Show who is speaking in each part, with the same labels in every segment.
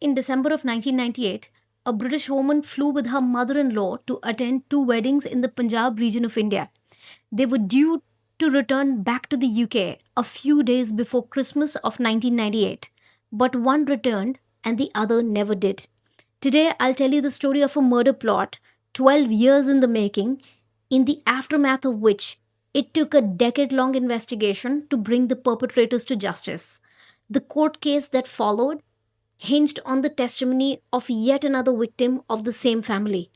Speaker 1: In December of 1998, a British woman flew with her mother in law to attend two weddings in the Punjab region of India. They were due to return back to the UK a few days before Christmas of 1998, but one returned and the other never did. Today, I'll tell you the story of a murder plot 12 years in the making, in the aftermath of which it took a decade long investigation to bring the perpetrators to justice. The court case that followed hinged on the testimony of yet another victim of the same family.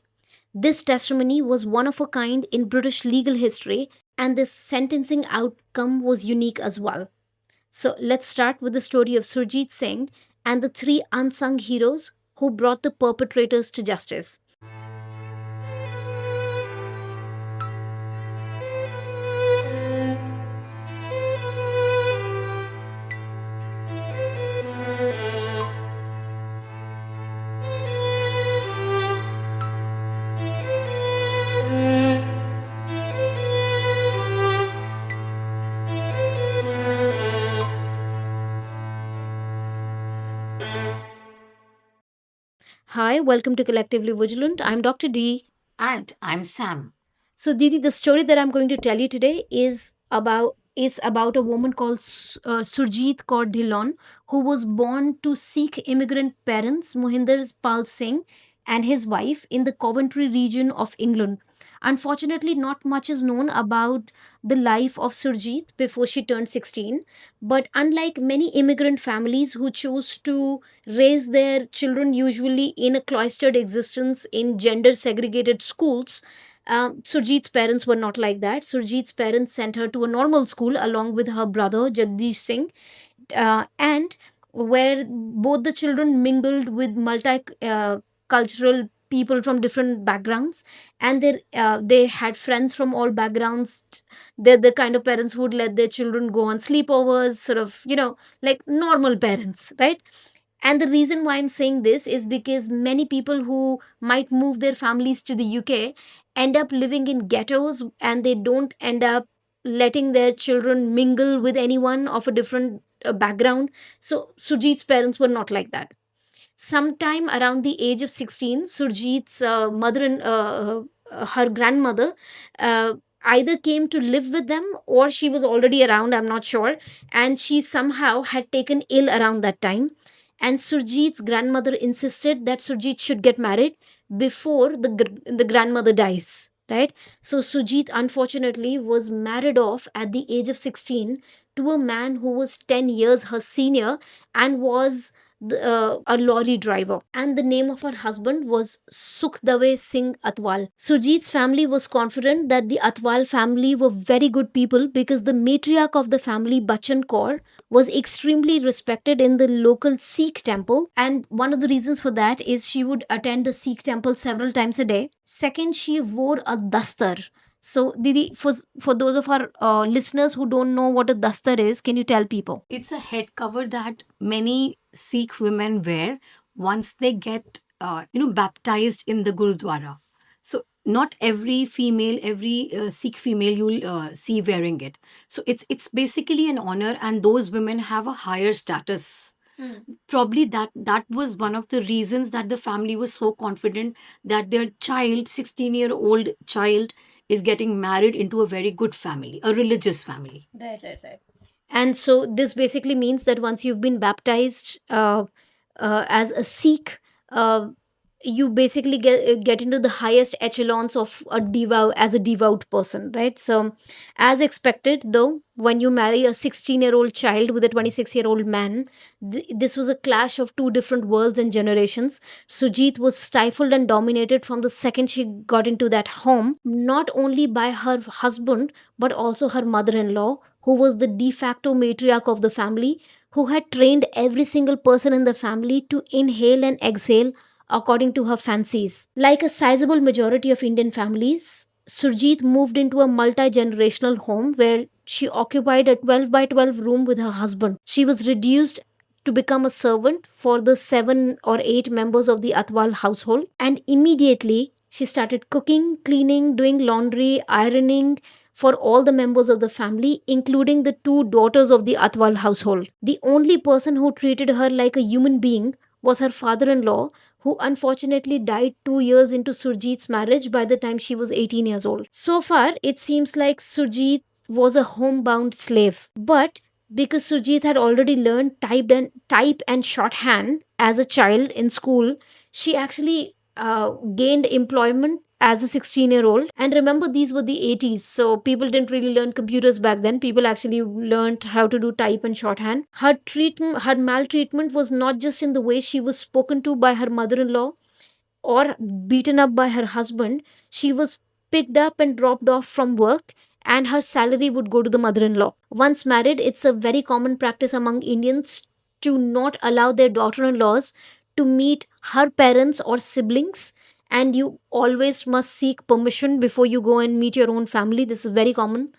Speaker 1: This testimony was one of a kind in British legal history, and the sentencing outcome was unique as well. So let's start with the story of Surjit Singh and the three unsung heroes who brought the perpetrators to justice. Hi, welcome to Collectively Vigilant. I'm Dr. D.
Speaker 2: And I'm Sam.
Speaker 1: So, Didi, the story that I'm going to tell you today is about a woman called Surjit Kaur Dhillon, who was born to Sikh immigrant parents, Mohinder Pal Singh, and his wife in the Coventry region of England. Unfortunately, not much is known about the life of Surjit before she turned 16. But unlike many immigrant families who choose to raise their children usually in a cloistered existence in gender segregated schools, Surjit's parents were not like that. Surjit's parents sent her to a normal school along with her brother Jagdish Singh, and where both the children mingled with multi cultural people from different backgrounds, and they had friends from all backgrounds. They're the kind of parents who would let their children go on sleepovers, sort of, like normal parents, right? And the reason why I'm saying this is because many people who might move their families to the UK end up living in ghettos, and they don't end up letting their children mingle with anyone of a different background. So Sujit's parents were not like that. Sometime around the age of 16, Surjit's mother and her grandmother either came to live with them or she was already around, I'm not sure. And she somehow had taken ill around that time. And Surjit's grandmother insisted that Surjit should get married before the grandmother dies. Right? So Surjit unfortunately was married off at the age of 16 to a man who was 10 years her senior and was a lorry driver. And the name of her husband was Sukhdave Singh Atwal. Surjit's family was confident that the Atwal family were very good people because the matriarch of the family, Bachchan Kaur, was extremely respected in the local Sikh temple. And one of the reasons for that is she would attend the Sikh temple several times a day. Second, she wore a dastar. So, Didi, for those of our listeners who don't know what a dastar is, can you tell people?
Speaker 2: It's a head cover that many Sikh women wear once they get, baptized in the Gurudwara. So not every female, every Sikh female you'll see wearing it. So it's basically an honor, and those women have a higher status. Probably that was one of the reasons that the family was so confident that their child, 16-year-old child, is getting married into a very good family, a religious family.
Speaker 1: Right, right, right. And so this basically means that once you've been baptized as a Sikh, you basically get into the highest echelons of a devout as a devout person, right? So, as expected, though, when you marry a 16-year-old child with a 26-year-old man, this was a clash of two different worlds and generations. Sujit was stifled and dominated from the second she got into that home, not only by her husband but also her mother-in-law, who was the de facto matriarch of the family, who had trained every single person in the family to inhale and exhale according to her fancies. Like a sizable majority of Indian families, Surjit moved into a multi generational home where she occupied a 12 by 12 room with her husband. She was reduced to become a servant for the 7 or 8 members of the Atwal household, and immediately she started cooking, cleaning, doing laundry, ironing for all the members of the family, including the two daughters of the Atwal household. The only person who treated her like a human being was her father in law, who unfortunately died 2 years into Surjit's marriage by the time she was 18 years old. So far, it seems like Surjit was a homebound slave. But because Surjit had already learned type and shorthand as a child in school, she actually gained employment as a 16-year-old. And remember, these were the 80s, so people didn't really learn computers back then. People actually learned how to do type and shorthand. Her maltreatment was not just in the way she was spoken to by her mother-in-law or beaten up by her husband. She was picked up and dropped off from work, and her salary would go to the mother in law. Once married, it's a very common practice among Indians to not allow their daughter in laws to meet her parents or siblings. And you always must seek permission before you go and meet your own family. This is very common.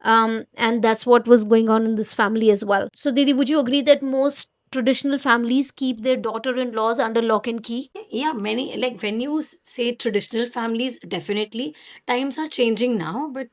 Speaker 1: And that's what was going on in this family as well. So, Didi, would you agree that most traditional families keep their daughter in laws under lock and key?
Speaker 2: Yeah, many, like when you say traditional families, definitely times are changing now, but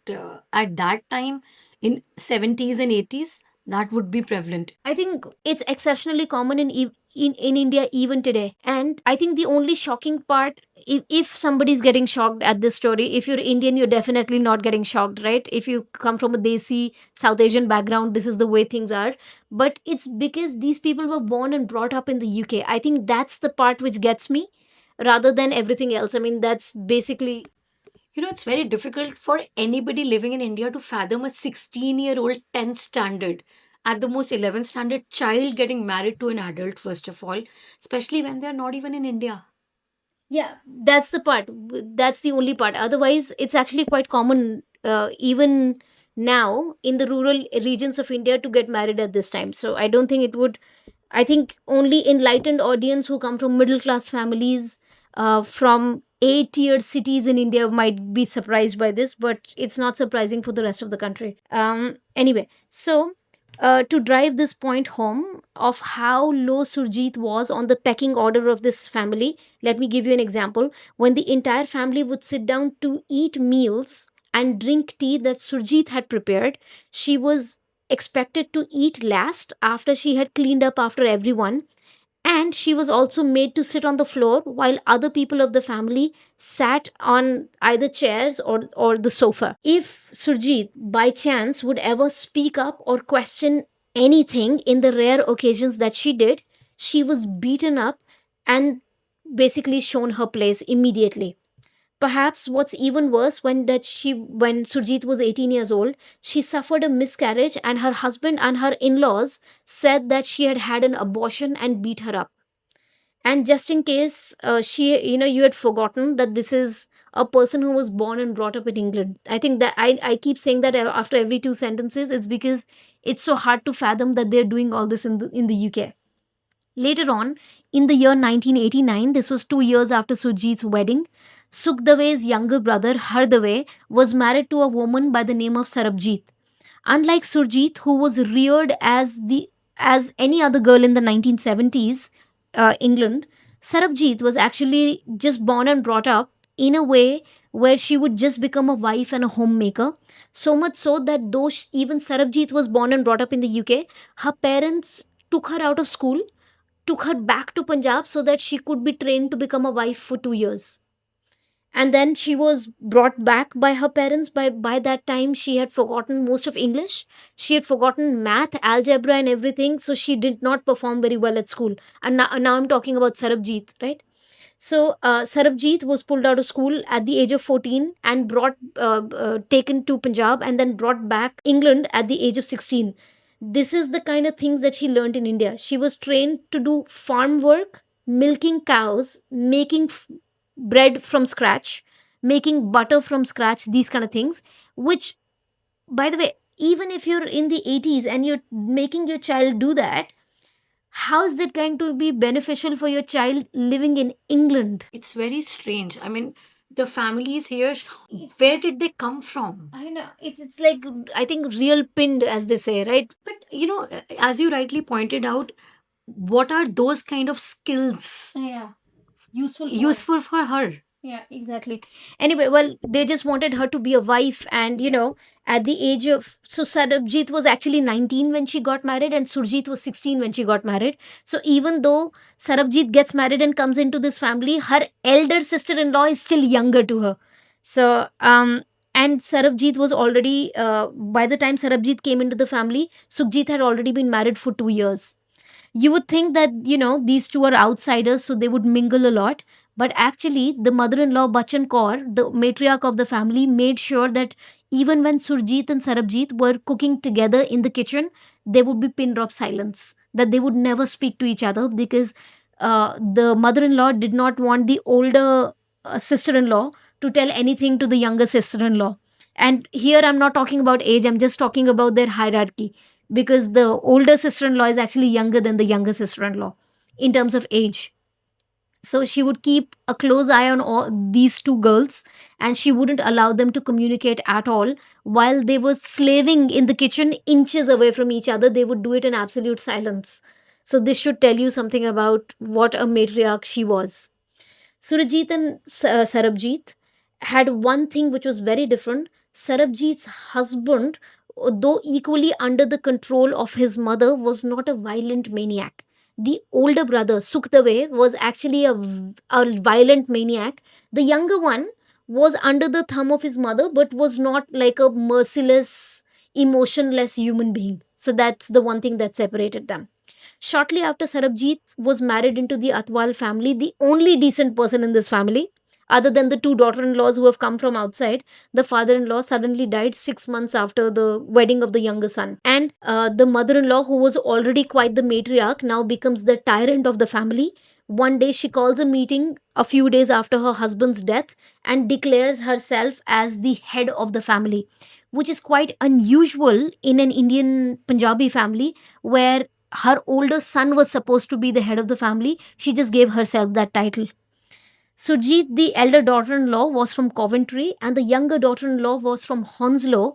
Speaker 2: at that time in 70s and 80s, that would be prevalent.
Speaker 1: I think it's exceptionally common in India even today. And I think the only shocking part, if somebody's getting shocked at this story, if you're Indian, you're definitely not getting shocked, right? If you come from a Desi South Asian background, this is the way things are. But it's because these people were born and brought up in the UK. I think that's the part which gets me rather than everything else. I mean, that's basically.
Speaker 2: It's very difficult for anybody living in India to fathom a 16-year-old 10th standard, at the most 11th standard child getting married to an adult, first of all, especially when they're not even in India.
Speaker 1: Yeah, that's the part. That's the only part. Otherwise, it's actually quite common, even now in the rural regions of India, to get married at this time. So I don't think it would. I think only enlightened audience who come from middle class families, from A-tier cities in India, might be surprised by this, but it's not surprising for the rest of the country. Anyway, so to drive this point home of how low Surjit was on the pecking order of this family, let me give you an example. When the entire family would sit down to eat meals and drink tea that Surjit had prepared, she was expected to eat last after she had cleaned up after everyone, and she was also made to sit on the floor while other people of the family sat on either chairs or the sofa. If Surjit by chance would ever speak up or question anything in the rare occasions that she did, she was beaten up and basically shown her place immediately. Perhaps what's even worse, when Surjit was 18 years old, she suffered a miscarriage, and her husband and her in-laws said that she had had an abortion and beat her up. And just in case, you had forgotten that this is a person who was born and brought up in England. I think that I keep saying that after every two sentences. It's because it's so hard to fathom that they're doing all this in the UK. Later on, in the year 1989, this was 2 years after Sujit's wedding, Sukhdeve's younger brother Hardave was married to a woman by the name of Sarabjit. Unlike Surjit, who was reared as any other girl in the 1970s England, Sarabjit was actually just born and brought up in a way where she would just become a wife and a homemaker. So much so that though even Sarabjit was born and brought up in the UK, her parents took her out of school, took her back to Punjab so that she could be trained to become a wife for 2 years. And then she was brought back by her parents. By that time, she had forgotten most of English. She had forgotten math, algebra, and everything. So she did not perform very well at school. And now I'm talking about Sarabjit, right? So Sarabjit was pulled out of school at the age of 14 and taken to Punjab and then brought back England at the age of 16. This is the kind of things that she learned in India. She was trained to do farm work, milking cows, making bread from scratch, making butter from scratch, these kind of things, which, by the way, even if you're in the 80s and you're making your child do that, how is that going to be beneficial for your child living in England?
Speaker 2: It's very strange. I mean, the families here, where did they come from?
Speaker 1: I know, it's like, I think, real pinned, as they say, right?
Speaker 2: But as you rightly pointed out, what are those kind of skills
Speaker 1: Yeah, useful
Speaker 2: useful for her?
Speaker 1: Yeah, exactly. Anyway, well, they just wanted her to be a wife, and at the age of, so Sarabjit was actually 19 when she got married, and Surjit was 16 when she got married. So even though Sarabjit gets married and comes into this family, her elder sister-in-law is still younger to her. So and Sarabjit was already by the time Sarabjit came into the family, Sukhjit had already been married for 2 years. You would think that these two are outsiders, so they would mingle a lot, but actually the mother-in-law Bachchan Kaur, the matriarch of the family, made sure that even when Surjit and Sarabjit were cooking together in the kitchen, there would be pin drop silence, that they would never speak to each other, because the mother-in-law did not want the older sister-in-law to tell anything to the younger sister-in-law. And here I'm not talking about age, I'm just talking about their hierarchy, because the older sister-in-law is actually younger than the younger sister-in-law in terms of age. So she would keep a close eye on all these two girls, and she wouldn't allow them to communicate at all. While they were slaving in the kitchen inches away from each other, they would do it in absolute silence. So this should tell you something about what a matriarch she was. Surajit and Sarabjit had one thing which was very different. Sarabjit's husband, though equally under the control of his mother, was not a violent maniac. The older brother, Sukhdave, was actually a violent maniac. The younger one was under the thumb of his mother, but was not like a merciless, emotionless human being. So that's the one thing that separated them. Shortly after Sarabjit was married into the Atwal family, the only decent person in this family, other than the two daughter in laws who have come from outside, the father in law suddenly died 6 months after the wedding of the younger son. And the mother in law, who was already quite the matriarch, now becomes the tyrant of the family. One day, she calls a meeting a few days after her husband's death and declares herself as the head of the family, which is quite unusual in an Indian Punjabi family where her older son was supposed to be the head of the family. She just gave herself that title. Surjit, the elder daughter in law, was from Coventry, and the younger daughter in law was from Hounslow,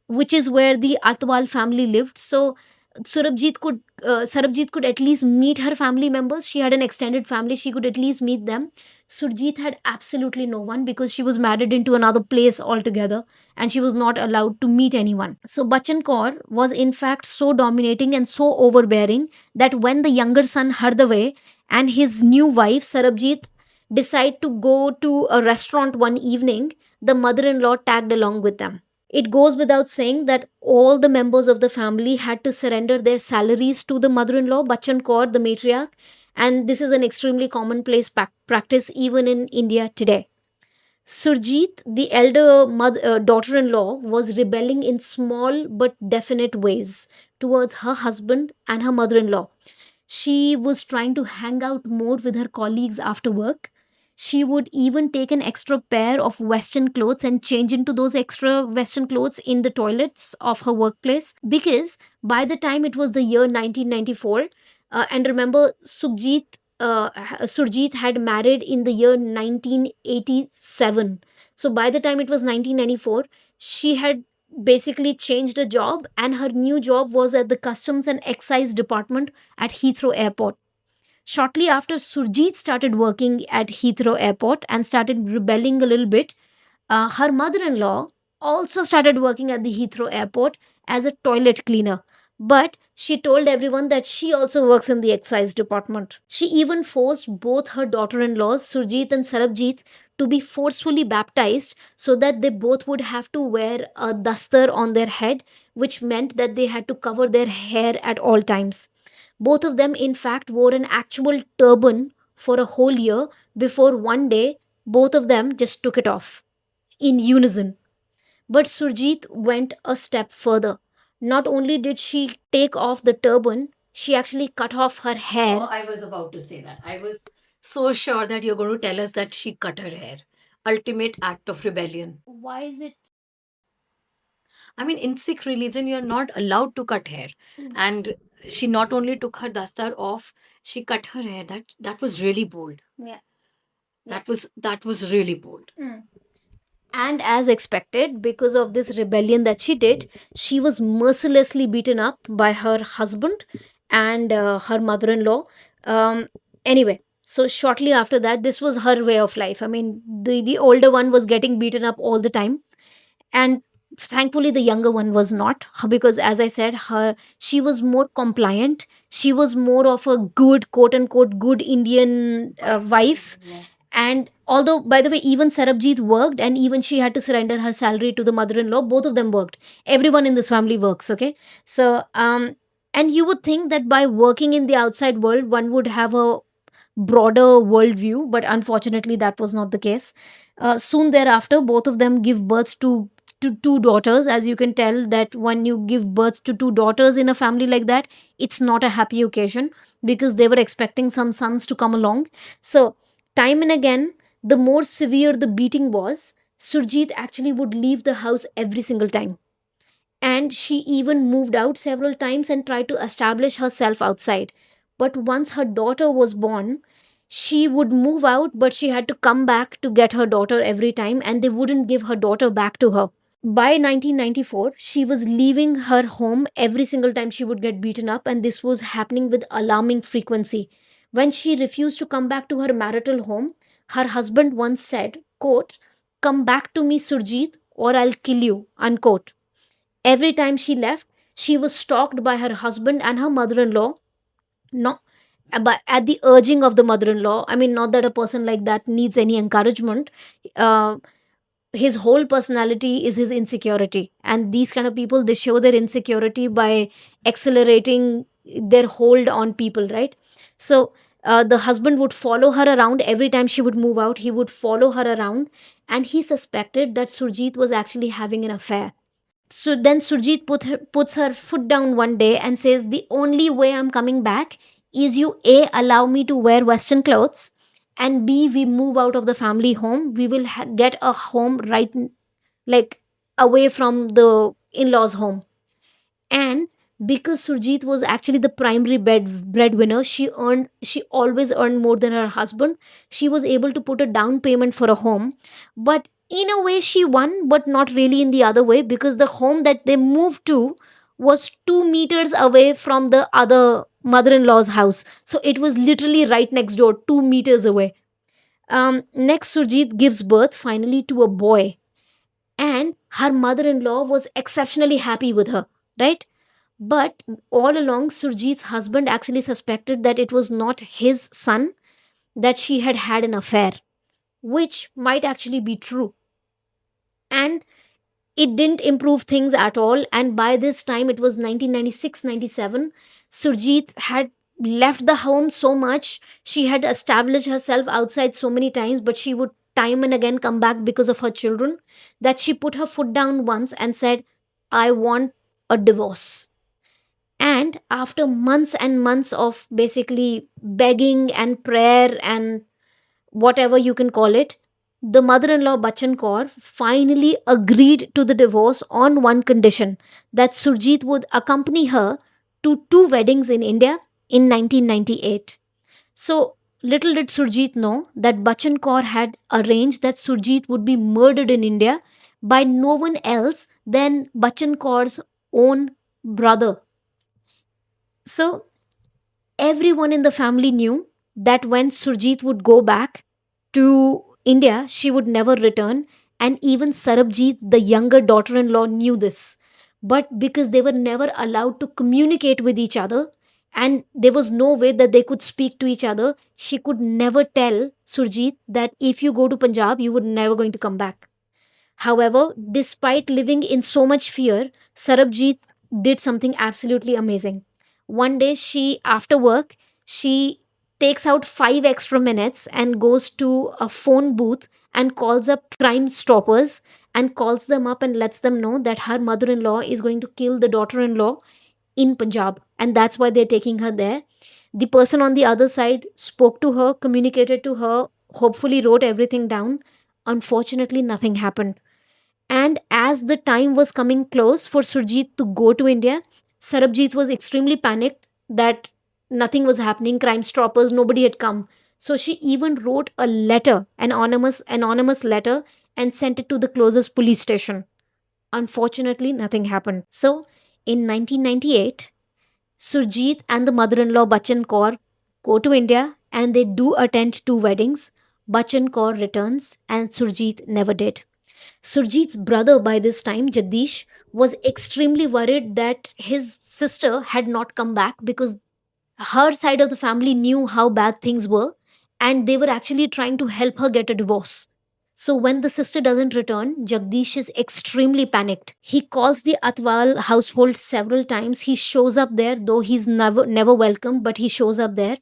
Speaker 1: which is where the Atwal family lived. So Sarabjit could at least meet her family members. She had an extended family; she could at least meet them. Surjit had absolutely no one because she was married into another place altogether, and she was not allowed to meet anyone. So Bachchan Kaur was in fact so dominating and so overbearing that when the younger son Hardave and his new wife Sarabjit decide to go to a restaurant one evening, the mother-in-law tagged along with them. It goes without saying that all the members of the family had to surrender their salaries to the mother in law, Bachchan Kaur, the matriarch, and this is an extremely commonplace practice even in India today. Surjit, the elder daughter in law, was rebelling in small but definite ways towards her husband and her mother in law. She was trying to hang out more with her colleagues after work. She would even take an extra pair of Western clothes and change into those extra Western clothes in the toilets of her workplace, because by the time it was the year 1994, and remember, Surjit had married in the year 1987. So by the time it was 1994, she had basically changed a job, and her new job was at the Customs and Excise Department at Heathrow Airport. Shortly after Surjit started working at Heathrow Airport and started rebelling a little bit, her mother in law also started working at the Heathrow Airport as a toilet cleaner. But she told everyone that she also works in the excise department. She even forced both her daughter in laws, Surjit and Sarabjit, to be forcefully baptized so that they both would have to wear a dastar on their head, which meant that they had to cover their hair at all times. Both of them, in fact, wore an actual turban for a whole year before one day both of them just took it off in unison. But Surjit went a step further. Not only did she take off the turban, she actually cut off her hair.
Speaker 2: Oh, I was about to say that. I was so sure that you're going to tell us that she cut her hair. Ultimate act of rebellion.
Speaker 1: Why is it?
Speaker 2: I mean, in Sikh religion, you're not allowed to cut hair. And she not only took her dastar off, she cut her hair. That was really bold.
Speaker 1: Yeah.
Speaker 2: That was really bold.
Speaker 1: And as expected, because of this rebellion that she did, she was mercilessly beaten up by her husband and her mother in law. Anyway, So shortly after that, this was her way of life. I mean, the older one was getting beaten up all the time, and thankfully the younger one was not, because as I said, her she was more compliant. She was more of a good, quote unquote, good Indian wife. And although, by the way, even Sarabjit worked, and even she had to surrender her salary to the mother-in-law, both of them worked. Everyone in this family works, okay? So and you would think that by working in the outside world, one would have a broader worldview, but unfortunately, that was not the case. Soon thereafter, both of them give birth to two daughters. As you can tell, that when you give birth to two daughters in a family like that, it's not a happy occasion, because they were expecting some sons to come along. So, time and again, the more severe the beating was, Surjit actually would leave the house every single time, and she even moved out several times and tried to establish herself outside. But once her daughter was born, she would move out, but she had to come back to get her daughter every time, and they wouldn't give her daughter back to her. By 1994, she was leaving her home every single time she would get beaten up, and this was happening with alarming frequency. When she refused to come back to her marital home, her husband once said, quote, "Come back to me, Surjit, or I'll kill you," unquote. Every time she left, she was stalked by her husband and her mother-in-law. No, but at the urging of the mother-in-law. I mean, not that a person like that needs any encouragement. Uh, his whole personality is his insecurity, and these kind of people, they show their insecurity by accelerating their hold on people, right? So the husband would follow her around every time she would move out. He would follow her around, and he suspected that Surjit was actually having an affair. So then Surjit puts her foot down one day and says, "The only way I'm coming back is you A, allow me to wear Western clothes, and B, we move out of the family home. We will get a home right, like, away from the in law's home." And because Surjit was actually the primary breadwinner, she always earned more than her husband. She was able to put a down payment for a home, but in a way she won, but not really in the other way, because the home that they moved to was 2 meters away from the other mother-in-law's house. So it was literally right next door, 2 meters away. Next, Surjit gives birth finally to a boy, and her mother-in-law was exceptionally happy with her, right? But all along, Surjit's husband actually suspected that it was not his son, that she had had an affair, which might actually be true. And it didn't improve things at all. And by this time, it was 1996-97. Surjit had left the home so much. She had established herself outside so many times, but she would time and again come back because of her children, that she put her foot down once and said, "I want a divorce." And after months and months of basically begging and prayer and whatever you can call it, the mother in law Bachchan Kaur finally agreed to the divorce on one condition, that Surjit would accompany her to two weddings in India in 1998. So, little did Surjit know that Bachchan Kaur had arranged that Surjit would be murdered in India by no one else than Bachchan Kaur's own brother. So, everyone in the family knew that when Surjit would go back to India, she would never return. And even Sarabjit, the younger daughter in law, knew this. But because they were never allowed to communicate with each other, and there was no way that they could speak to each other, she could never tell Surjit that if you go to Punjab, you were never going to come back. However, despite living in so much fear, Sarabjit did something absolutely amazing. One day, after work, she takes out 5 extra minutes and goes to a phone booth and calls up Crime Stoppers, and calls them up and lets them know that her mother in law is going to kill the daughter in law in Punjab, and that's why they're taking her there. The person on the other side spoke to her, communicated to her, hopefully wrote everything down. Unfortunately, nothing happened. And as the time was coming close for Surjit to go to India, Sarabjit was extremely panicked that nothing was happening, crime stoppers, nobody had come. So she even wrote a letter, an anonymous letter, and sent it to the closest police station. Unfortunately, nothing happened. So in 1998, Surjit and the mother-in-law Bachchan Kaur go to India, and they do attend two weddings. Bachchan Kaur returns, and Surjit never did. Surjit's brother by this time, Jagdish, was extremely worried that his sister had not come back because her side of the family knew how bad things were, and they were actually trying to help her get a divorce. So when the sister doesn't return, Jagdish is extremely panicked. He calls the Atwal household several times. He shows up there, though he's never welcomed, but he shows up there.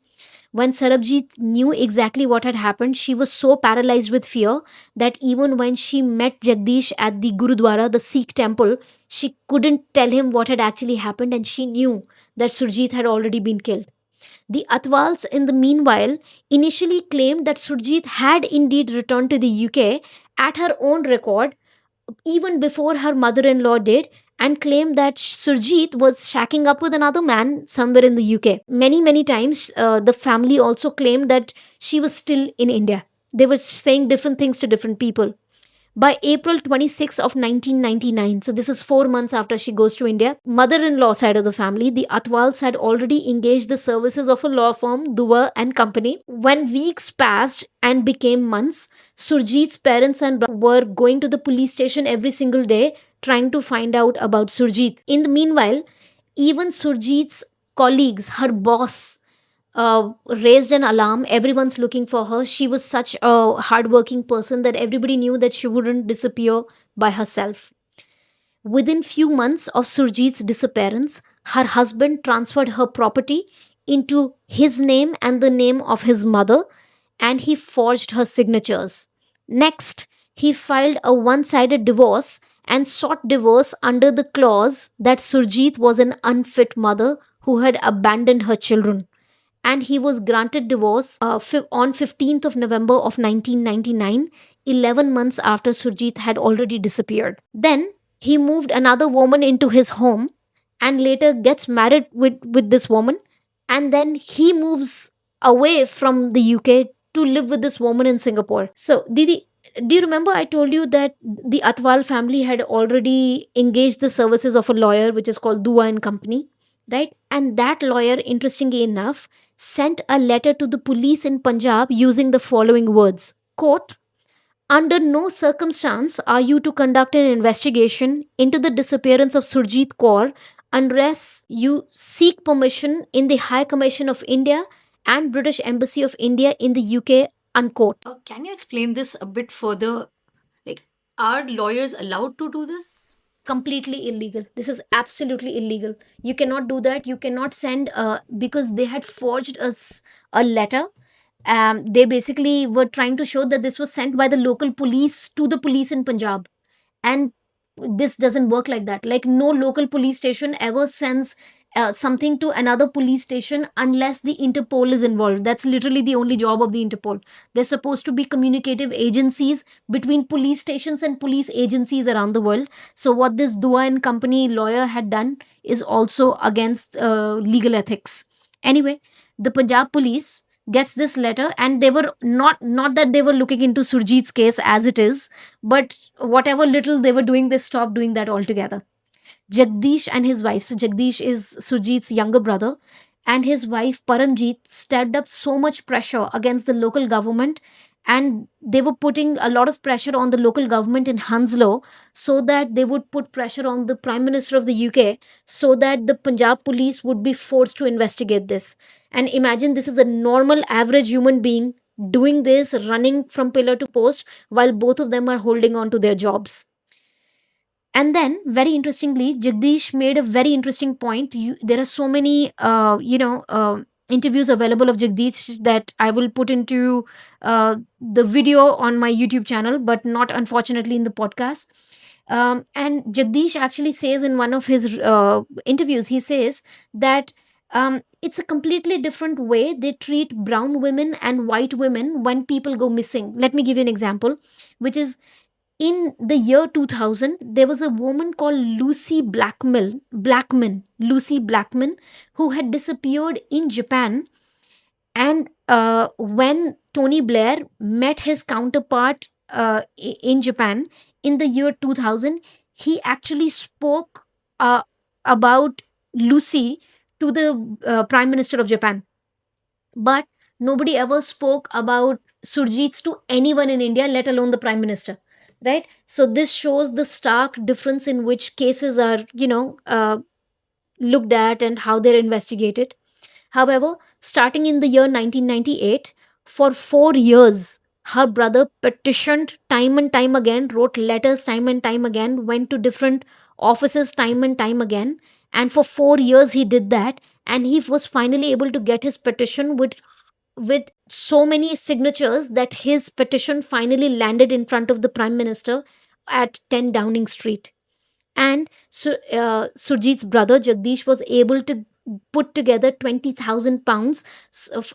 Speaker 1: When Sarabjit knew exactly what had happened, she was so paralyzed with fear that even when she met Jagdish at the Gurudwara, the Sikh temple, she couldn't tell him what had actually happened, and she knew that Surjit had already been killed. The Atwals, in the meanwhile, initially claimed that Surjit had indeed returned to the UK at her own record, even before her mother in law did, and claimed that Surjit was shacking up with another man somewhere in the UK. Many, many times, the family also claimed that she was still in India. They were saying different things to different people. By April 26th of 1999, so this is 4 months after she goes to India, mother-in-law side of the family, the Atwals had already engaged the services of a law firm, Dua and Company. When weeks passed and became months, Surjit's parents and were going to the police station every single day trying to find out about Surjit. In the meanwhile, even Surjit's colleagues, her boss, raised an alarm. Everyone's looking for her. She was such a hardworking person that everybody knew that she wouldn't disappear by herself. Within few months of Surjit's disappearance, her husband transferred her property into his name and the name of his mother, and he forged her signatures. Next, he filed a one-sided divorce and sought divorce under the clause that Surjit was an unfit mother who had abandoned her children, and he was granted divorce on 15th of November of 1999, 11 months after Surjit had already disappeared. Then he moved another woman into his home and later gets married with this woman, and then he moves away from the UK to live with this woman in Singapore. So, Didi, do you remember I told you that the Atwal family had already engaged the services of a lawyer which is called Dua and Company, right? And that lawyer, interestingly enough, sent a letter to the police in Punjab using the following words, quote, under no circumstance are you to conduct an investigation into the disappearance of Surjit Kaur unless you seek permission in the High Commission of India and British Embassy of India in the UK, unquote.
Speaker 2: Can you explain this a bit further? Like, are lawyers allowed to do this?
Speaker 1: Completely illegal. This is absolutely illegal. You cannot do that. You cannot send, because they had forged a letter. They basically were trying to show that this was sent by the local police to the police in Punjab, and this doesn't work like that. Like, no local police station ever sends something to another police station unless the Interpol is involved. That's literally the only job of the Interpol. They're supposed to be communicative agencies between police stations and police agencies around the world. So what this Dua and Company lawyer had done is also against legal ethics. Anyway, the Punjab police gets this letter, and they were not that they were looking into Surjit's case as it is, but whatever little they were doing, they stopped doing that altogether. Jagdish and his wife, so Jagdish is Surjit's younger brother, and his wife Paramjeet stepped up so much pressure against the local government, and they were putting a lot of pressure on the local government in Hounslow so that they would put pressure on the Prime Minister of the UK so that the Punjab police would be forced to investigate this. And imagine, this is a normal average human being doing this, running from pillar to post, while both of them are holding on to their jobs. And then, very interestingly, Jagdish made a very interesting point. There are so many, interviews available of Jagdish that I will put into the video on my YouTube channel, but not unfortunately in the podcast. And Jagdish actually says in one of his interviews, he says that it's a completely different way they treat brown women and white women when people go missing. Let me give you an example, which is in the year 2000, there was a woman called Lucy Blackman, who had disappeared in Japan. And when Tony Blair met his counterpart in Japan in the year 2000, he actually spoke about Lucy to the Prime Minister of Japan. But nobody ever spoke about Surjits to anyone in India, let alone the Prime Minister. Right? So this shows the stark difference in which cases are, looked at and how they're investigated. However, starting in the year 1998, for 4 years, her brother petitioned time and time again, wrote letters time and time again, went to different offices time and time again. And for 4 years, he did that. And he was finally able to get his petition with so many signatures that his petition finally landed in front of the Prime Minister at 10 Downing Street. And Surjit's brother Jagdish was able to put together 20,000 pounds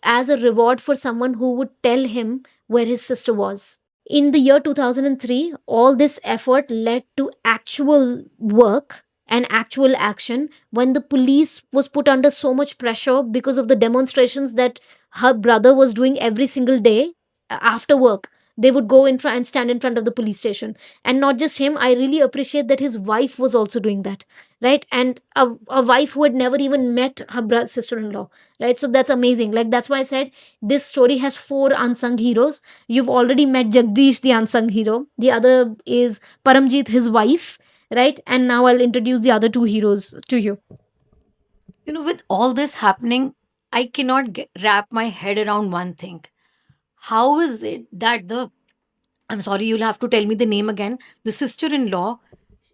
Speaker 1: as a reward for someone who would tell him where his sister was. In the year 2003, all this effort led to actual work and actual action when the police was put under so much pressure because of the demonstrations that her brother was doing every single day after work. They would go in front and stand in front of the police station. And not just him, I really appreciate that his wife was also doing that, right? And a wife who had never even met her sister-in-law, right? So that's amazing. Like, that's why I said this story has four unsung heroes. You've already met Jagdish, the unsung hero. The other is Paramjit, his wife, right? And now I'll introduce the other two heroes to you.
Speaker 2: With all this happening, I cannot wrap my head around one thing. How is it that I'm sorry, you'll have to tell me the name again, the sister in law,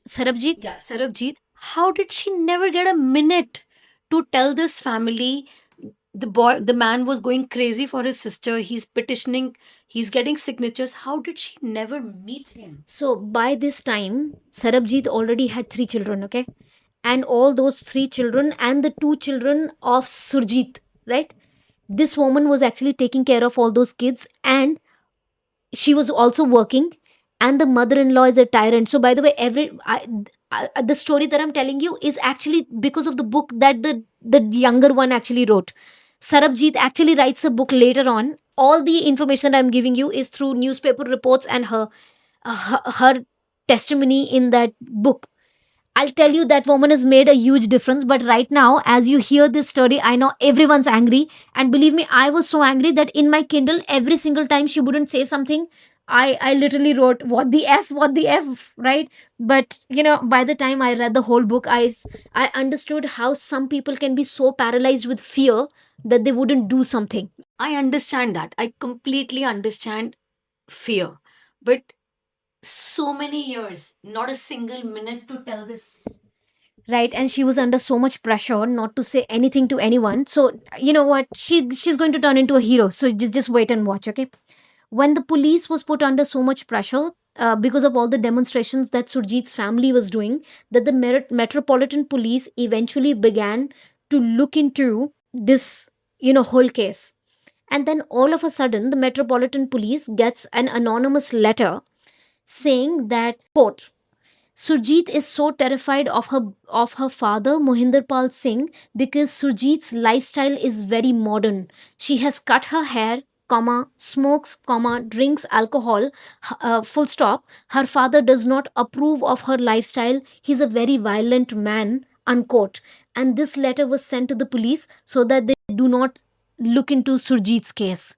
Speaker 1: Sarabjit?
Speaker 2: yeah, Sarabjit, how did she never get a minute to tell this family? The man was going crazy for his sister. He's petitioning, he's getting signatures. How did she never meet him?
Speaker 1: So by this time, Sarabjit already had three children, okay? And all those three children and the two children of Surjit, right? This woman was actually taking care of all those kids, and she was also working. And the mother-in-law is a tyrant. So by the way, the story that I'm telling you is actually because of the book that the younger one actually wrote. Sarabjit actually writes a book later on. All the information that I'm giving you is through newspaper reports and her testimony in that book. I'll tell you that woman has made a huge difference. But right now, as you hear this story, I know everyone's angry. And believe me, I was so angry that in my Kindle, every single time she wouldn't say something, I literally wrote, what the F, right? But, by the time I read the whole book, I understood how some people can be so paralyzed with fear that they wouldn't do something.
Speaker 2: I understand that. I completely understand fear. But so many years, not a single minute to tell this.
Speaker 1: Right, and she was under so much pressure not to say anything to anyone. So you know what, she's going to turn into a hero. So just wait and watch, okay? When the police was put under so much pressure because of all the demonstrations that Surjit's family was doing, that the Metropolitan Police eventually began to look into this, whole case. And then all of a sudden, the Metropolitan Police gets an anonymous letter saying that, quote, Surjit is so terrified of her father Mohinder Pal Singh because Surjit's lifestyle is very modern. She has cut her hair, smokes, drinks alcohol, full stop. Her father does not approve of her lifestyle. He's a very violent man, unquote. And this letter was sent to the police so that they do not look into Surjit's case.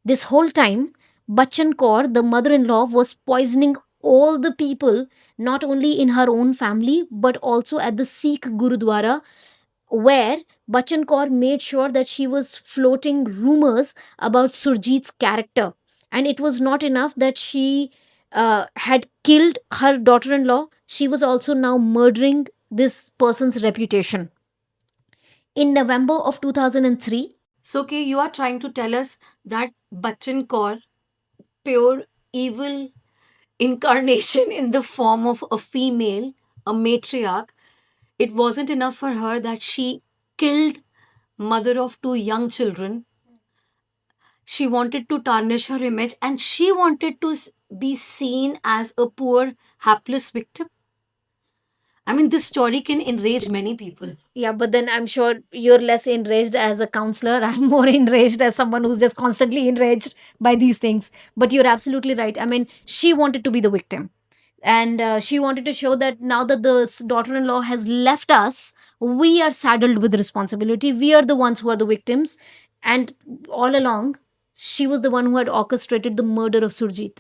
Speaker 1: This whole time, Bachchan Kaur, the mother in law, was poisoning all the people, not only in her own family, but also at the Sikh Gurudwara, where Bachchan Kaur made sure that she was floating rumors about Surjit's character. And it was not enough that she had killed her daughter in law, she was also now murdering this person's reputation. In November of 2003,
Speaker 2: So, okay, you are trying to tell us that Bachchan Kaur, pure evil incarnation in the form of a female, a matriarch, it wasn't enough for her that she killed mother of two young children. She wanted to tarnish her image and she wanted to be seen as a poor, hapless victim. I mean, this story can enrage many people.
Speaker 1: yeah, but then I'm sure you're less enraged as a counselor. I'm more enraged as someone who's just constantly enraged by these things. But you're absolutely right. I mean, she wanted to be the victim. And she wanted to show that now that the daughter in law has left us, we are saddled with responsibility. We are the ones who are the victims. And all along, she was the one who had orchestrated the murder of Surjit.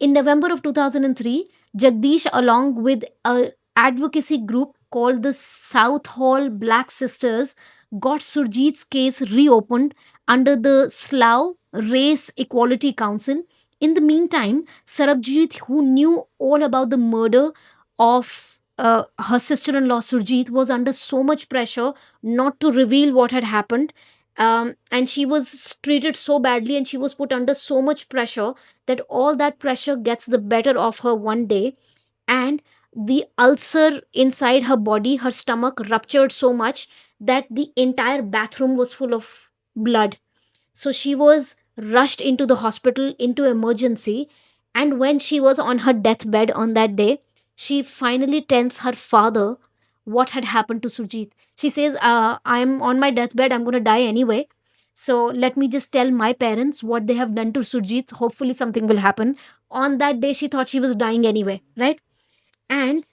Speaker 1: In November of 2003, Jagdish, along with a advocacy group called the South Hall Black Sisters, got Surjit's case reopened under the Slough Race Equality Council. In the meantime, Sarabjit, who knew all about the murder of her sister in law Surjit, was under so much pressure not to reveal what had happened. And she was treated so badly and she was put under so much pressure that all that pressure gets the better of her one day, and the ulcer inside her body, her stomach, ruptured so much that the entire bathroom was full of blood. So she was rushed into the hospital, into emergency. And when she was on her deathbed on that day, she finally tells her father what had happened to Sujit. She says, I'm on my deathbed, I'm going to die anyway. So let me just tell my parents what they have done to Sujit. Hopefully, something will happen. On that day, she thought she was dying anyway, right? And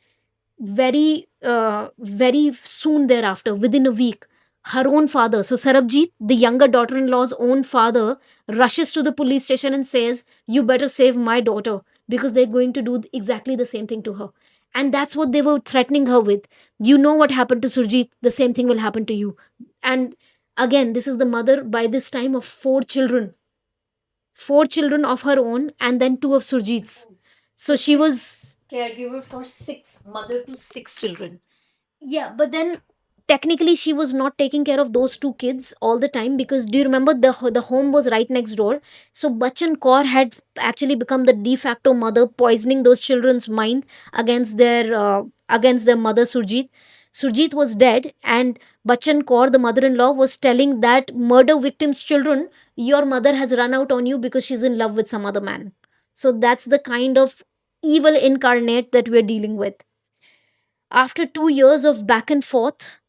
Speaker 1: very soon thereafter, within a week, her own father, so Sarabjit, the younger daughter-in-law's own father, rushes to the police station and says, you better save my daughter, because they're going to do exactly the same thing to her. And that's what they were threatening her with. You know what happened to Surjit, the same thing will happen to you. And again, this is the mother by this time of four children of her own, and then two of Surjit's. So she was
Speaker 2: Caregiver for six, mother to six children.
Speaker 1: Yeah, but then technically she was not taking care of those two kids all the time, because do you remember the home was right next door? So Bachchan Kaur had actually become the de facto mother, poisoning those children's mind against their mother Surjit. Surjit was dead, and Bachchan Kaur, the mother-in-law, was telling that murder victim's children, "Your mother has run out on you because she's in love with some other man." So that's the kind of evil incarnate that we're dealing with. After 2 years of back and forth,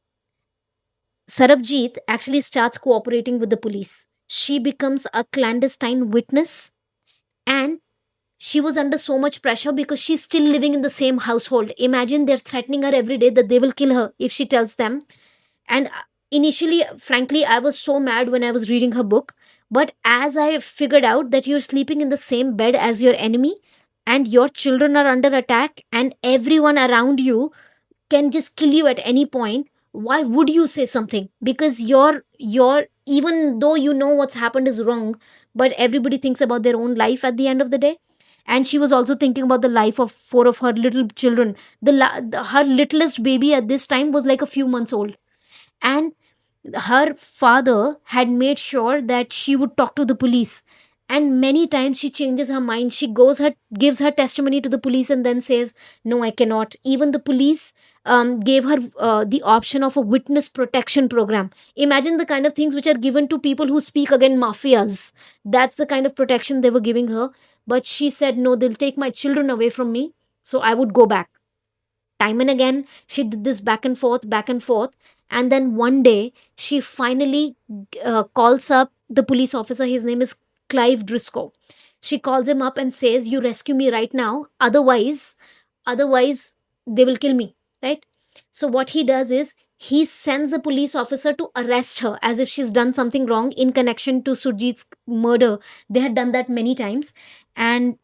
Speaker 1: Sarabjit actually starts cooperating with the police. She becomes a clandestine witness, and she was under so much pressure because she's still living in the same household. Imagine, they're threatening her every day that they will kill her if she tells them. And initially, frankly, I was so mad when I was reading her book. But as I figured out that you're sleeping in the same bed as your enemy, and your children are under attack, and everyone around you can just kill you at any point, why would you say something? Because you're even though you know what's happened is wrong, but everybody thinks about their own life at the end of the day. And she was also thinking about the life of four of her little children. Her littlest baby at this time was like a few months old, and her father had made sure that she would talk to the police. And many times she changes her mind, she gives her testimony to the police and then says, no, I cannot. Even the police gave her the option of a witness protection program. Imagine the kind of things which are given to people who speak against mafias. That's the kind of protection they were giving her. But she said, no, they'll take my children away from me, so I would go back. Time and again she did this back and forth, back and forth. And then one day she finally calls up the police officer. His name is Clive Driscoll. She calls him up and says, you rescue me right now, otherwise they will kill me, right? So what he does is he sends a police officer to arrest her as if she's done something wrong in connection to Surjit's murder. They had done that many times. And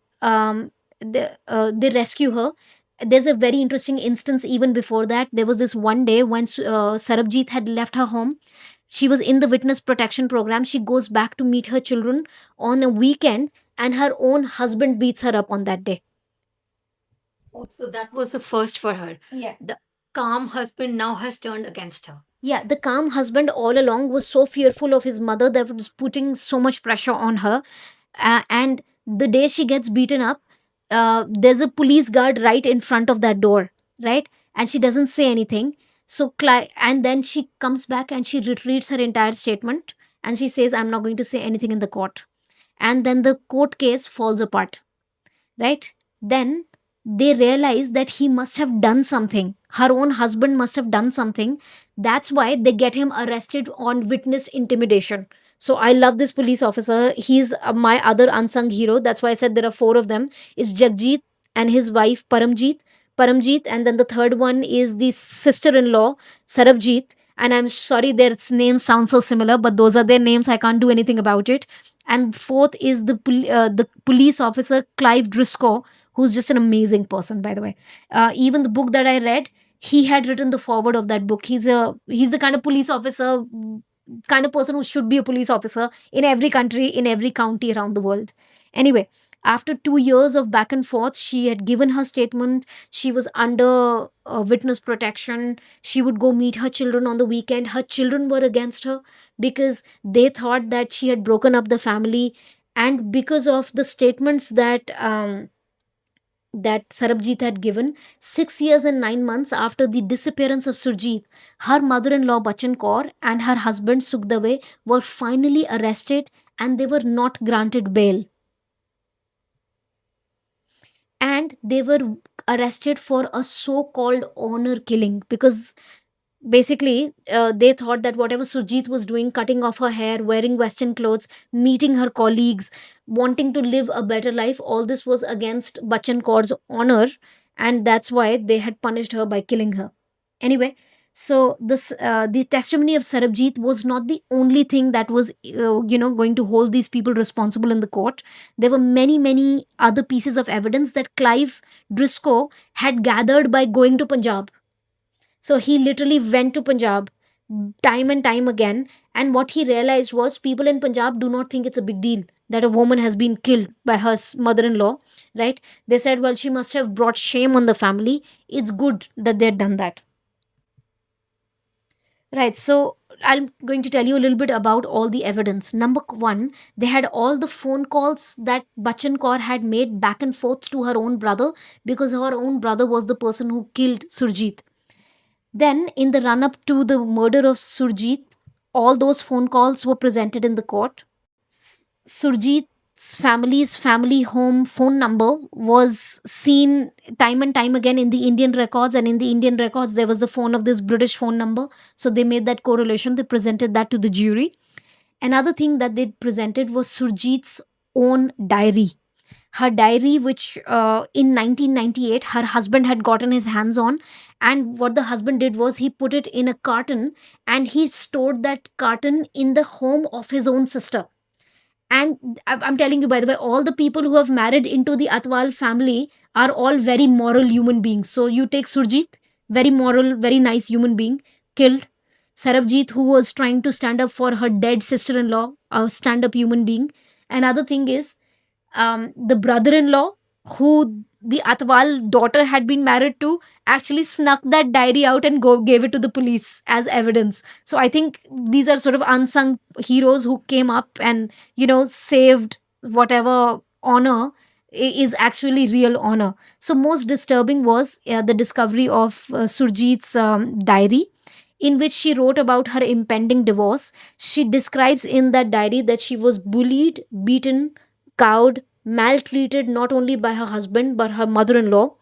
Speaker 1: they rescue her. There's a very interesting instance even before that. There was this one day when Sarabjit had left her home. She was in the witness protection program. She goes back to meet her children on a weekend, and her own husband beats her up on that day.
Speaker 2: Oh, so that was the first for her.
Speaker 1: Yeah.
Speaker 2: The calm husband now has turned against her.
Speaker 1: Yeah, the calm husband all along was so fearful of his mother that was putting so much pressure on her. And the day she gets beaten up, there's a police guard right in front of that door, right? And she doesn't say anything. So, and then she comes back and she retrieves her entire statement, and she says, I'm not going to say anything in the court. And then the court case falls apart, right? Then they realize that he must have done something. Her own husband must have done something. That's why they get him arrested on witness intimidation. So I love this police officer. He's my other unsung hero. That's why I said there are four of them. It's Jagjit and his wife Paramjeet. And then the third one is the sister-in-law Sarabjit. And I'm sorry their names sound so similar, but those are their names. I can't do anything about it. And fourth is the police officer Clive Driscoll, who's just an amazing person, by the way. Even the book that I read, he had written the forward of that book. He's the kind of police officer, kind of person who should be a police officer in every country, in every county around the world. Anyway, after 2 years of back and forth, she had given her statement. She was under witness protection. She would go meet her children on the weekend. Her children were against her because they thought that she had broken up the family. And because of the statements that Sarabjit had given, 6 years and 9 months after the disappearance of Surjit, her mother in law Bachchan Kaur and her husband Sukhdave were finally arrested, and they were not granted bail. And they were arrested for a so called honor killing, because basically they thought that whatever Surjit was doing, cutting off her hair, wearing western clothes, meeting her colleagues, wanting to live a better life, all this was against Bachchan Kaur's honor, and that's why they had punished her by killing her. Anyway, so this the testimony of Sarabjit was not the only thing that was going to hold these people responsible in the court. There were many other pieces of evidence that Clive Driscoll had gathered by going to Punjab. So he literally went to Punjab time and time again. And what he realized was people in Punjab do not think it's a big deal that a woman has been killed by her mother in law, right? They said, well, she must have brought shame on the family. It's good that they'd done that. Right. So I'm going to tell you a little bit about all the evidence. Number one, they had all the phone calls that Bachchan Kaur had made back and forth to her own brother, because her own brother was the person who killed Surjit. Then, in the run up to the murder of Surjit, all those phone calls were presented in the court. Surjit's family's family home phone number was seen time and time again in the Indian records, and in the Indian records, there was the phone of this British phone number. So, they made that correlation, they presented that to the jury. Another thing that they presented was Surjit's own diary, her diary, which in 1998 her husband had gotten his hands on. And what the husband did was he put it in a carton, and he stored that carton in the home of his own sister. And I'm telling you, by the way, all the people who have married into the Atwal family are all very moral human beings. So you take Surjit, very moral, very nice human being, killed. Sarabjit, who was trying to stand up for her dead sister in law, a stand up human being. Another thing is, the brother-in-law who the Atwal daughter had been married to actually snuck that diary out and gave it to the police as evidence. So I think these are sort of unsung heroes who came up and saved whatever honor is actually real honor. So most disturbing was the discovery of Surjit's diary, in which she wrote about her impending divorce. She describes in that diary that she was bullied, beaten, cowed, maltreated not only by her husband but her mother-in-law.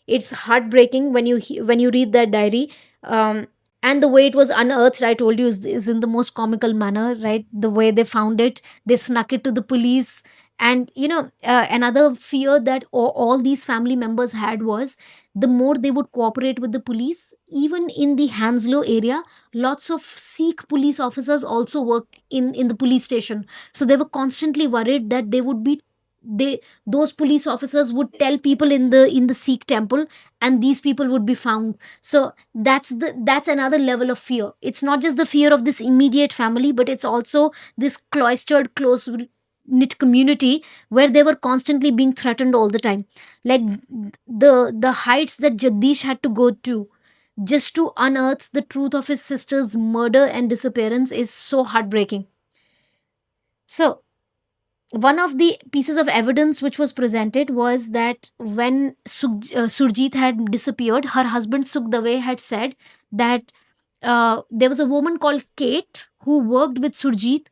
Speaker 1: It's heartbreaking when when you read that diary. And the way it was unearthed, I told you, is in the most comical manner, right? The way they found it, they snuck it to the police. And another fear that all these family members had was, the more they would cooperate with the police, even in the Hanslow area, lots of Sikh police officers also work in the police station. So they were constantly worried that those police officers would tell people in the Sikh temple, and these people would be found. So that's another level of fear. It's not just the fear of this immediate family, but it's also this cloistered, close knit community where they were constantly being threatened all the time. Like the heights that Jagdish had to go to just to unearth the truth of his sister's murder and disappearance is so heartbreaking. So one of the pieces of evidence which was presented was that when Surjit had disappeared, her husband Sukhdave had said that there was a woman called Kate who worked with Surjit,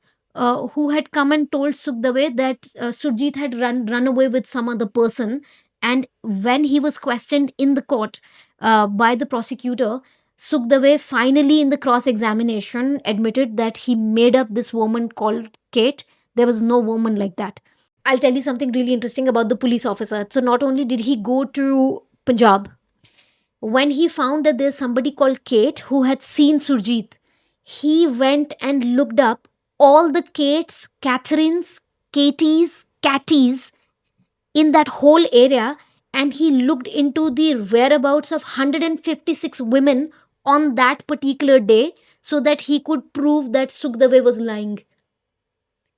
Speaker 1: who had come and told Sukhdave that Surjit had run away with some other person. And when he was questioned in the court by the prosecutor, Sukhdave finally, in the cross examination, admitted that he made up this woman called Kate. There was no woman like that. I'll tell you something really interesting about the police officer. So, not only did he go to Punjab, when he found that there's somebody called Kate who had seen Surjit, he went and looked up all the Kates, Catherines, Katies, Catties in that whole area, and he looked into the whereabouts of 156 women on that particular day so that he could prove that Sukhdave was lying.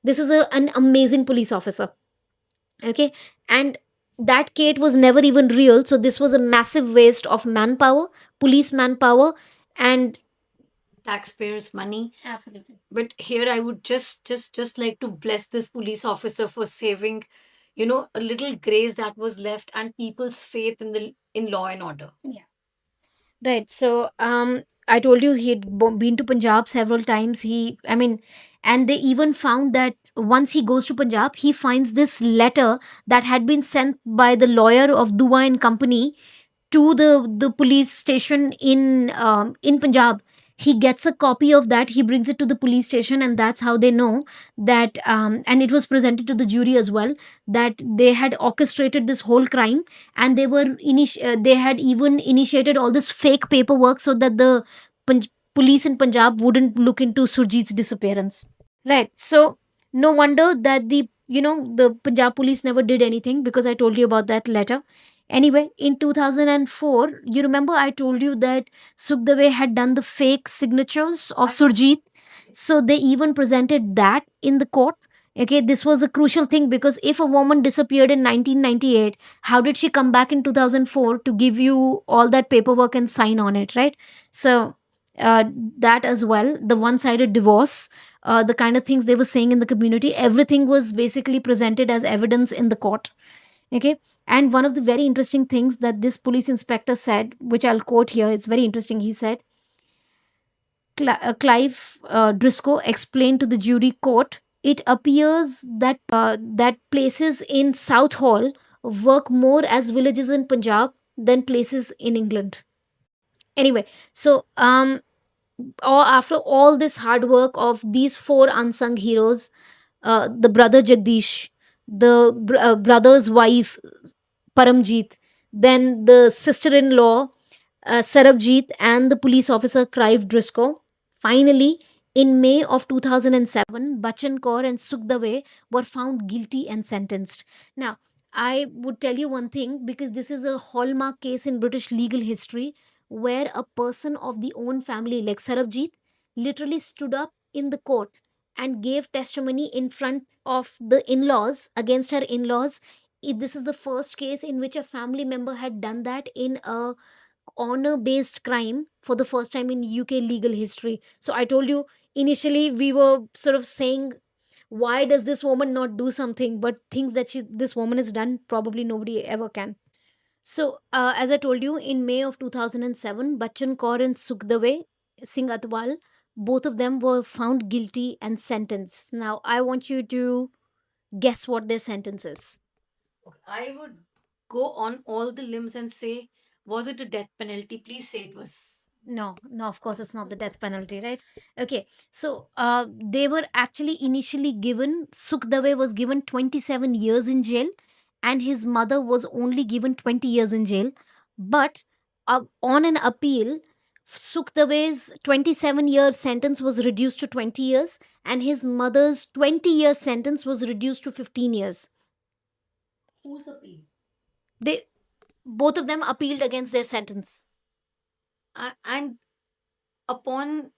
Speaker 1: This is an amazing police officer. Okay. And that Kate was never even real. So this was a massive waste of manpower, police manpower, and
Speaker 2: Taxpayers' money.
Speaker 1: absolutely.
Speaker 2: But here I would just like to bless this police officer for saving, a little grace that was left and people's faith in law and order.
Speaker 1: Right. So, I told you been to Punjab several times. I mean, and they even found that once he goes to Punjab, he finds this letter that had been sent by the lawyer of Dua and Company to the police station in Punjab. He gets a copy of that. He brings it to the police station, and that's how they know that. And it was presented to the jury as well, that they had orchestrated this whole crime, and they had even initiated all this fake paperwork so that the police in Punjab wouldn't look into Surjit's disappearance. Right. So no wonder that the Punjab police never did anything, because I told you about that letter. Anyway, in 2004, you remember I told you that Sukhdave had done the fake signatures of Surjit. So they even presented that in the court. Okay, this was a crucial thing, because if a woman disappeared in 1998, how did she come back in 2004 to give you all that paperwork and sign on it, right? So uh, that as well, the one-sided divorce, the kind of things they were saying in the community, everything was basically presented as evidence in the court. Okay. And one of the very interesting things that this police inspector said, which I'll quote here, it's very interesting. He said, Clive Driscoll explained to the jury court, it appears that places in South Hall work more as villages in Punjab than places in England. Anyway, so or after all this hard work of these four unsung heroes, the brother Jagdish, the brother's wife Paramjeet, then the sister-in-law Sarabjeet, and the police officer Clive Driscoll. Finally, in May of 2007, Bachchan Kaur and Sukhdave were found guilty and sentenced. Now, I would tell you one thing, because this is a hallmark case in British legal history, where a person of the own family, like Sarabjeet, literally stood up in the court and gave testimony in front of the in laws, against her in laws. This is the first case in which a family member had done that in a honor based crime for the first time in UK legal history. So I told you, initially we were sort of saying, why does this woman not do something? But things that this woman has done, probably nobody ever can. So, as I told you, in May of 2007, Bachchan Kaur and Sukhdave Singh Atwal, both of them were found guilty and sentenced. Now, I want you to guess what their sentence is.
Speaker 2: Okay, I would go on all the limbs and say, was it a death penalty? Please say it was.
Speaker 1: No, no, of course it's not the death penalty, right? Okay, so they were actually initially given, Sukhdave was given 27 years in jail, and his mother was only given 20 years in jail. But on an appeal, Sukdave's 27-year sentence was reduced to 20 years, and his mother's 20-year sentence was reduced to 15 years.
Speaker 2: Whose appeal?
Speaker 1: They both of them appealed against their sentence.
Speaker 2: And upon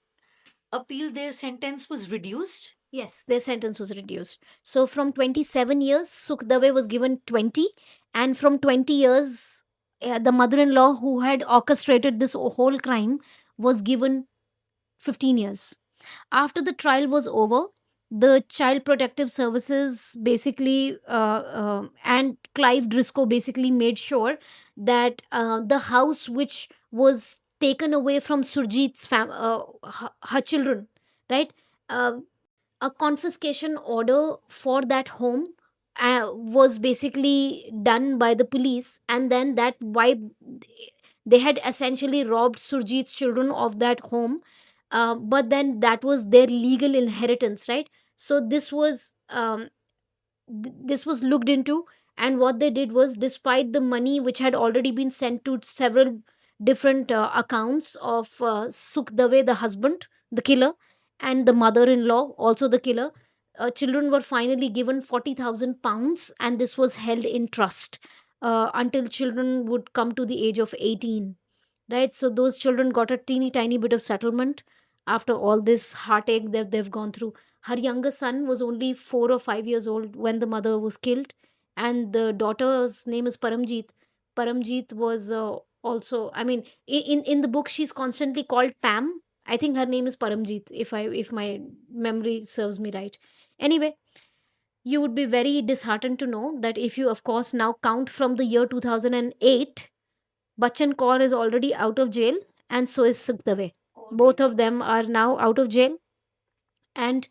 Speaker 2: appeal, their sentence was reduced.
Speaker 1: Yes, their sentence was reduced. So from 27 years, Sukhdave was given 20, and from 20 years, the mother-in-law who had orchestrated this whole crime was given 15 years. After the trial was over, the Child Protective Services basically and Clive Driscoll basically made sure that the house which was taken away from Surjit's her children, right? Uh, a confiscation order for that home was basically done by the police, and then that why they had essentially robbed Surjit's children of that home. But then that was their legal inheritance, right? So this was looked into, and what they did was, despite the money which had already been sent to several different accounts of Sukhdave, the husband, the killer, and the mother-in-law, also the killer. Children were finally given 40,000 pounds, and this was held in trust until children would come to the age of 18, right? So those children got a teeny tiny bit of settlement after all this heartache that they've gone through. Her younger son was only 4 or 5 years old when the mother was killed, and the daughter's name is Paramjeet. Paramjeet was also, I mean, in the book she's constantly called Pam. I think her name is Paramjeet, if my memory serves me right. Anyway, you would be very disheartened to know that if you, of course, now count from the year 2008, Bachchan Kaur is already out of jail, and so is Sukhdave. Both of them are now out of jail, and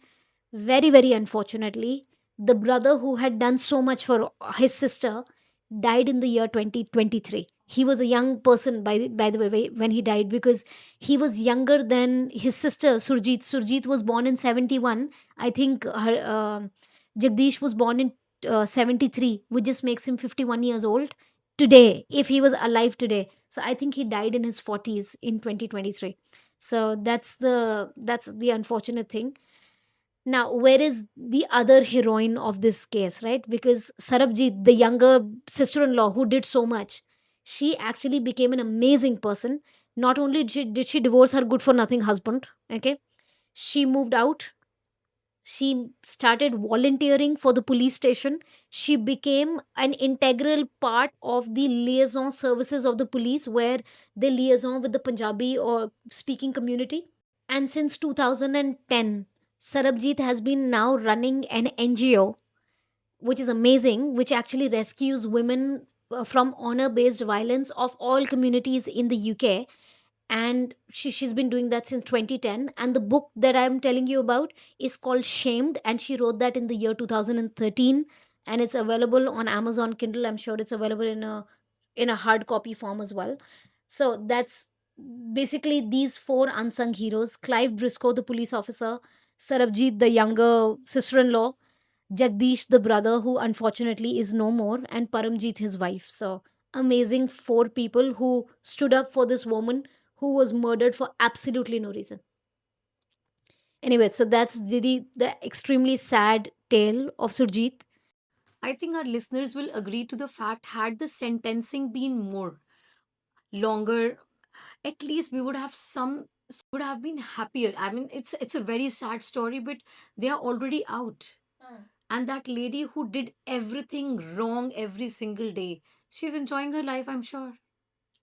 Speaker 1: very, very unfortunately, the brother who had done so much for his sister died in the year 2023. He was a young person, by the way, when he died, because he was younger than his sister, Surjit. Surjit was born in 71. I think Jagdish was born in 73, which just makes him 51 years old today, if he was alive today. So I think he died in his 40s in 2023. So that's the unfortunate thing. Now, where is the other heroine of this case, right? Because Sarabjit, the younger sister in law who did so much, she actually became an amazing person. Not only did she divorce her good for nothing husband, okay, she moved out. She started volunteering for the police station. She became an integral part of the liaison services of the police, where they liaison with the Punjabi or speaking community. And since 2010, Sarabjit has been now running an NGO, which is amazing, which actually rescues women from honor based violence of all communities in the UK. And she's been doing that since 2010. And the book that I'm telling you about is called Shamed, and she wrote that in the year 2013. And it's available on Amazon Kindle. I'm sure it's available in a hard copy form as well. So that's basically these four unsung heroes: Clive Briscoe, the police officer; Sarabjit, the younger sister in law; Jagdish, the brother who unfortunately is no more; and Paramjit, his wife. So amazing four people who stood up for this woman who was murdered for absolutely no reason. Anyway, so that's the extremely sad tale of Surjit.
Speaker 2: I think our listeners will agree to the fact, had the sentencing been more longer, at least we would have some would have been happier. I mean, it's a very sad story, but they are already out. And that lady who did everything wrong every single day, she's enjoying her life, I'm sure.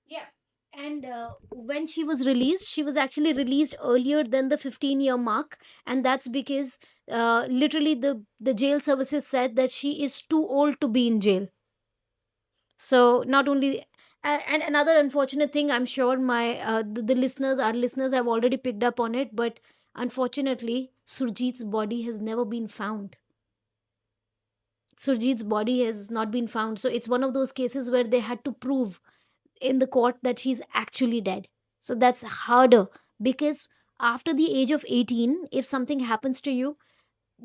Speaker 1: Yeah. And when she was released, she was actually released earlier than the 15-year mark. And that's because literally the jail services said that she is too old to be in jail. So not only, and another unfortunate thing, I'm sure the listeners, our listeners, have already picked up on it, but unfortunately, Surjit's body has never been found. Surjit's body has not been found. So it's one of those cases where they had to prove in the court that she's actually dead. So that's harder, because after the age of 18, if something happens to you,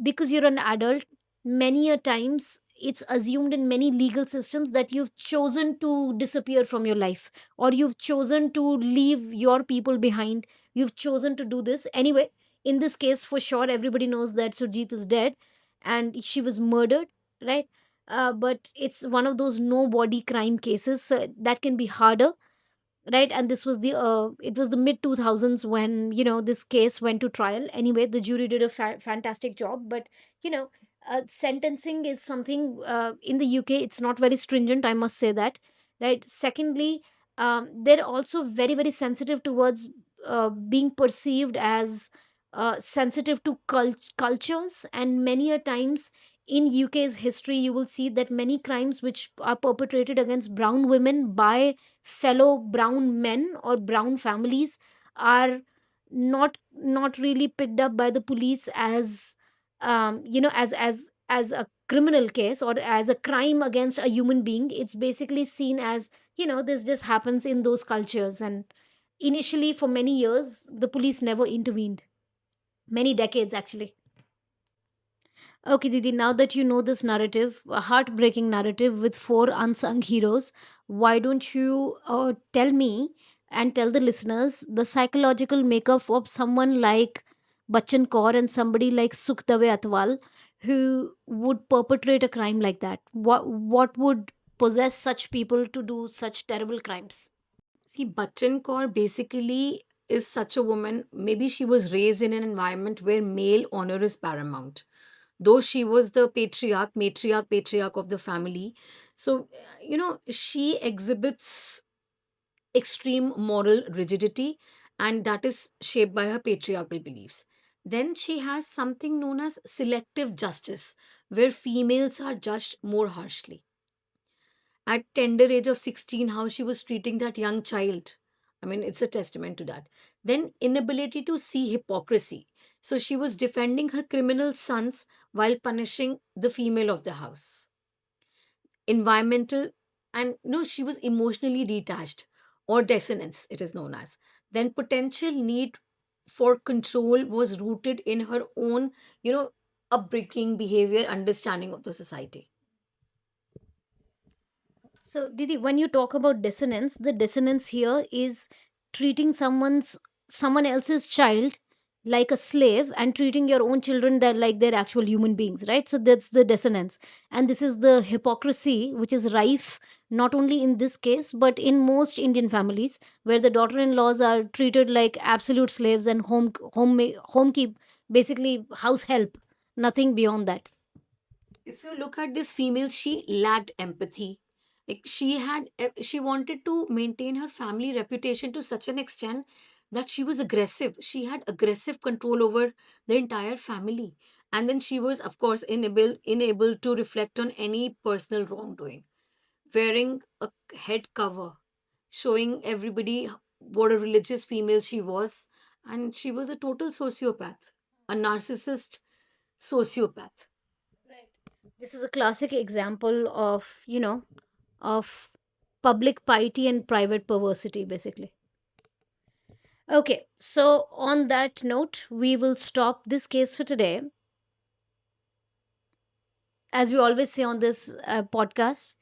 Speaker 1: because you're an adult, many a times it's assumed in many legal systems that you've chosen to disappear from your life, or you've chosen to leave your people behind. You've chosen to do this anyway. In this case, for sure, everybody knows that Surjit is dead and she was murdered, right? But it's one of those no body crime cases, that can be harder, right? And this was the it was the mid 2000s when this case went to trial. Anyway, the jury did a fantastic job, but you know sentencing is something, in the UK it's not very stringent, I must say that, right? Secondly, they're also very, very sensitive towards being perceived as sensitive to cultures. And many a times in UK's history, you will see that many crimes which are perpetrated against brown women by fellow brown men or brown families are not really picked up by the police as as a criminal case or as a crime against a human being. It's basically seen as, this just happens in those cultures. And initially, for many years, the police never intervened, many decades actually. Okay, Didi, now that you know this narrative, a heartbreaking narrative with four unsung heroes, why don't you tell me? and tell the listeners the psychological makeup of someone like Bachchan Kaur and somebody like Sukhdev Atwal who would perpetrate a crime like that? What would possess such people to do such terrible crimes?
Speaker 2: See, Bachchan Kaur basically is such a woman. Maybe she was raised in an environment where male honor is paramount. Though she was the patriarch of the family. So, she exhibits extreme moral rigidity, and that is shaped by her patriarchal beliefs. Then she has something known as selective justice, where females are judged more harshly. At tender age of 16, how she was treating that young child, I mean, it's a testament to that. Then inability to see hypocrisy, so she was defending her criminal sons while punishing the female of the house. Environmental, and no, she was emotionally detached, or dissonance it is known as. Then potential need for control was rooted in her own, upbringing, behavior, understanding of the society.
Speaker 1: So, Didi, when you talk about dissonance, the dissonance here is treating someone else's child like a slave and treating your own children that like they're actual human beings, right? So that's the dissonance, and this is the hypocrisy which is rife not only in this case but in most Indian families where the daughter-in-laws are treated like absolute slaves and home keep, basically house help, nothing beyond that.
Speaker 2: If you look at this female, she lacked empathy. Like she wanted to maintain her family reputation to such an extent that she was aggressive. She had aggressive control over the entire family. And then she was, of course, unable to reflect on any personal wrongdoing. Wearing a head cover, showing everybody what a religious female she was. And she was a total sociopath, a narcissist sociopath.
Speaker 1: Right. This is a classic example of, of public piety and private perversity, basically. Okay, so on that note, we will stop this case for today. As we always say on this podcast,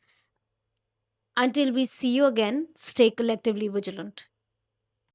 Speaker 1: until we see you again, stay collectively vigilant.